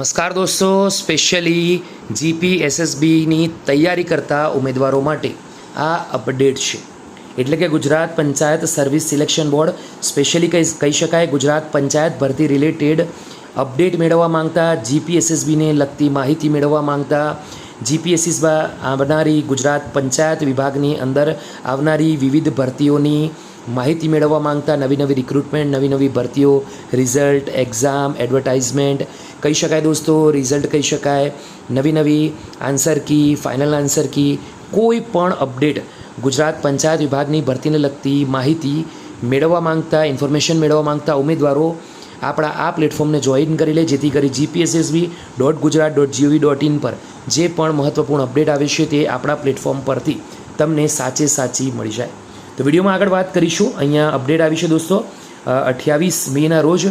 નમસ્કાર દોસ્તો, specially GP એસએસબીની તૈયારી કરતા ઉમેદવારો માટે આ અપડેટ છે. એટલે કે Gujarat panchayat service selection board specially કહી શકાય ગુજરાત પંચાયત ભરતી રિલેટેડ અપડેટ મેળવવા માંગતા, જીપી એસએસબીને લગતી માહિતી મેળવવા માંગતા, જીપીએસસીમાં આવનારી ગુજરાત પંચાયત વિભાગની અંદર આવનારી વિવિધ ભરતીઓની માહિતી મેળવવા માંગતા, નવી નવી રિક્રુટમેન્ટ, નવી નવી ભરતીઓ, રિઝલ્ટ, એક્ઝામ, એડવર્ટાઇઝમેન્ટ કહી શકાય દોસ્તો, રિઝલ્ટ કહી શકાય, નવી નવી answer key, final answer key, કોઈ પણ અપડેટ ગુજરાત પંચાયત વિભાગની ભરતીને લગતી માહિતી મેળવવા માંગતા, ઇન્ફોર્મેશન મેળવવા માંગતા ઉમેદવારો આપણા આ પ્લેટફોર્મને જોઈન કરી લે, જેથી કરી gpssb.gujarat.gov.in પર જે પણ મહત્ત્વપૂર્ણ અપડેટ આવે છે તે આપણા પ્લેટફોર્મ પરથી તમને સાચે સાચી મળી જાય. તો વિડીયોમાં આગળ વાત કરીશું. અહીંયા અપડેટ આવી છે દોસ્તો 28 મેના રોજ.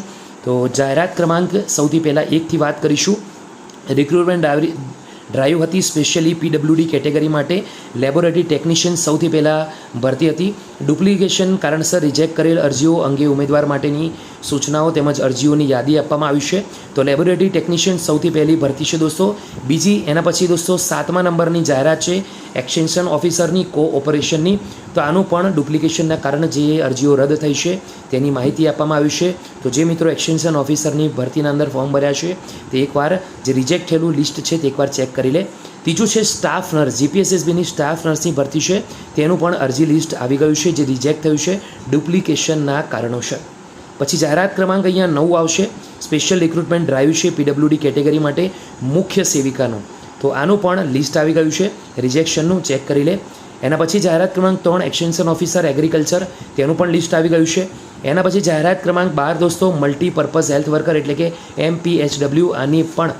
તો જાહેરાત ક્રમાંક સૌથી પહેલાં 1થી વાત કરીશું. રિક્રુટમેન્ટ ડ્રાઈવ હતી સ્પેશિયલી પીડબ્લ્યુડી કેટેગરી માટે. લેબોરેટરી ટેકનિશિયન સૌથી પહેલાં ભરતી હતી. ડુપ્લિકેશન કારણસર રિજેક્ટ કરેલ અરજીઓ અંગે ઉમેદવાર માટેની સૂચનાઓ તેમજ અરજીઓની યાદી આપવામાં આવી છે. તો લેબોરેટરી ટેકનિશિયન સૌથી પહેલી ભરતી છે દોસ્તો. બીજી એના પછી દોસ્તો 7મા નંબરની જાહેરાત છે એક્સટેન્શન ઓફિસરની કોઓપરેશનની. તો આનું પણ ડુપ્લિકેશનના કારણે જે અરજીઓ રદ થઈ છે તેની માહિતી આપવામાં આવી છે. તો જે મિત્રો એક્સટેન્શન ઓફિસરની ભરતીના અંદર ફોર્મ ભર્યા છે તે એકવાર જે રિજેક્ટ થયેલું લિસ્ટ છે તે એકવાર ચેક કરી લે. ત્રીજું છે સ્ટાફ નર્સ, જીપીએસએસબીની સ્ટાફ નર્સની ભરતી છે તેનું પણ અરજી લિસ્ટ આવી ગયું છે જે રિજેક્ટ થયું છે ડુપ્લિકેશનના કારણોસર. પછી જાહેરાત ક્રમાંક અહીંયા 9 આવશે. સ્પેશિયલ રિક્રુટમેન્ટ ડ્રાઈવ છે પીડબ્લ્યુડી કેટેગરી માટે મુખ્ય સેવિકાનું. તો આનું પણ લિસ્ટ આવી ગયું છે, રિજેક્શનનું ચેક કરી લે. એના પછી જાહેરાત ક્રમાંક 3 એક્સટેન્શન ઓફિસર એગ્રીકલ્ચર, તેનું પણ લિસ્ટ આવી ગયું છે. એના પછી જાહેરાત ક્રમાંક 12 દોસ્તો મલ્ટીપર્પઝ હેલ્થ વર્કર એટલે કે MPHW, આની પણ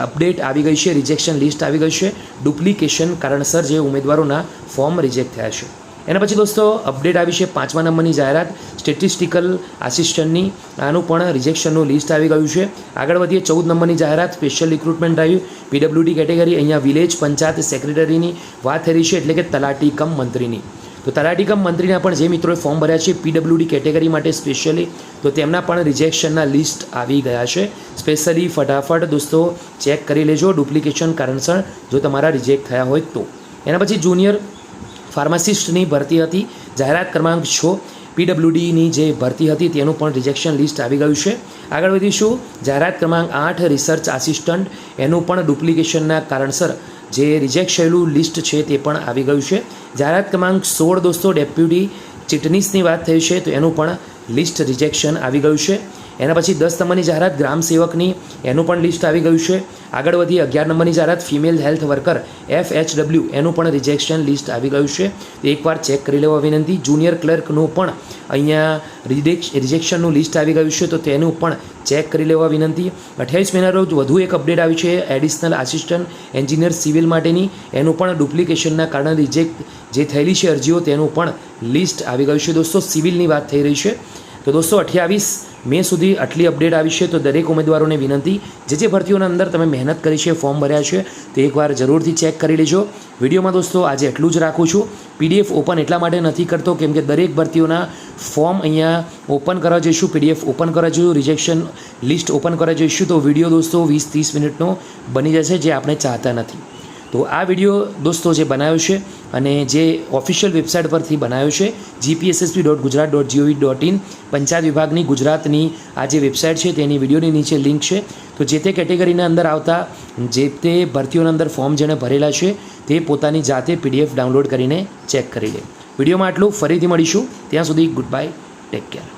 અપડેટ આવી ગઈ છે, રિજેક્શન લિસ્ટ આવી ગઈ છે ડુપ્લિકેશન કારણસર જે ઉમેદવારોના ફોર્મ રિજેક્ટ થયા છે. એના પછી દોસ્તો અપડેટ આવી છે 5મા નંબરની જાહેરાત સ્ટેટિસ્ટિકલ આસિસ્ટન્ટની, આનું પણ રિજેક્શનનું લિસ્ટ આવી ગયું છે. આગળ વધીએ 14 નંબરની જાહેરાત special recruitment drive PWD category. અહીંયા વિલેજ પંચાયત સેક્રેટરીની વાત થઈ રહી છે એટલે કે તલાટી કમ મંત્રીની. તો તલાટી કમ મંત્રીના પણ જે મિત્રોએ ફોર્મ ભર્યા છે પીડબ્લ્યુડી કેટેગરી માટે સ્પેશિયલી, તો તેમના પણ રિજેક્શનના લિસ્ટ આવી ગયા છે. સ્પેશિયલી ફટાફટ દોસ્તો ચેક કરી લેજો ડુપ્લિકેશન કારણસર જો તમારા રિજેક્ટ થયા હોય તો. એના પછી જુનિયર ફાર્માસિસ્ટની ભરતી હતી, જાહેરાત ક્રમાંક 6 પીડબ્લ્યુડીની જે ભરતી હતી તેનું પણ રિજેક્શન લિસ્ટ આવી ગયું છે. આગળ વધીશું જાહેરાત ક્રમાંક 8 રિસર્ચ આસિસ્ટન્ટ, એનું પણ ડુપ્લિકેશનના કારણસર જે રિજેક્ટ થયેલું લિસ્ટ છે તે પણ આવી ગયું છે. જાહેરાત ક્રમાંક 16 દોસ્તો ડેપ્યુટી ચીટનીસની વાત થઈ છે તો એનું પણ લિસ્ટ રિજેક્શન આવી ગયું છે. એના પછી 10 નંબરની જાહેરાત ગ્રામ સેવકની, એનું પણ લિસ્ટ આવી ગયું છે. આગળ વધી 11 નંબરની જાહેરાત ફિમેલ હેલ્થ વર્કર FHW, એનું પણ રિજેક્શન લિસ્ટ આવી ગયું છે. તો એકવાર ચેક કરી લેવા વિનંતી. જુનિયર ક્લર્કનું પણ અહીંયા રિજેક્શનનું લિસ્ટ આવી ગયું છે તો તેનું પણ ચેક કરી લેવા વિનંતી. 28 મેના રોજ વધુ એક અપડેટ આવી છે એડિશનલ આસિસ્ટન્ટ એન્જિનિયર સિવિલ માટેની, એનું પણ ડુપ્લિકેશનના કારણે રિજેક્ટ જે થયેલી છે અરજીઓ તેનું પણ લિસ્ટ આવી ગયું છે દોસ્તો. સિવિલની વાત થઈ રહી છે. તો દોસ્તો 28 મે સુધી આટલી અપડેટ આવી છે. તો દરેક ઉમેદવારોને વિનંતી, જે ભરતીઓના અંદર તમે મહેનત કરી છે, ફોર્મ ભર્યા છે તે એકવાર જરૂરથી ચેક કરી લેજો. વિડીયોમાં દોસ્તો આજે એટલું જ રાખું છું. PDF ઓપન એટલા માટે નથી કરતો કેમ કે દરેક ભરતીઓના ફોર્મ અહીંયા ઓપન કરવા જઈશું, PDF ઓપન કરવા જઈશું, રિજેક્શન લિસ્ટ ઓપન કરવા જઈશું તો વિડીયો દોસ્તો 20-30 મિનિટનો બની જશે, જે આપણે ચાહતા નથી. તો આ વિડીયો દોસ્તો જે બનાવ્યો છે અને જે ઓફિશિયલ વેબસાઇટ પરથી બનાવ્યો છે gpssb.gujarat.gov.in, પંચાયત વિભાગની ગુજરાતની આ જે વેબસાઇટ છે તેની વિડીયોની નીચે લિંક છે. તો જે તે કેટેગરીના અંદર આવતા જે તે ભરતીઓના અંદર ફોર્મ જેણે ભરેલા છે તે પોતાની જાતે PDF ડાઉનલોડ કરીને ચેક કરી લે. વિડીયોમાં આટલું, ફરીથી મળીશું. ત્યાં સુધી ગુડ બાય, ટેક કેર.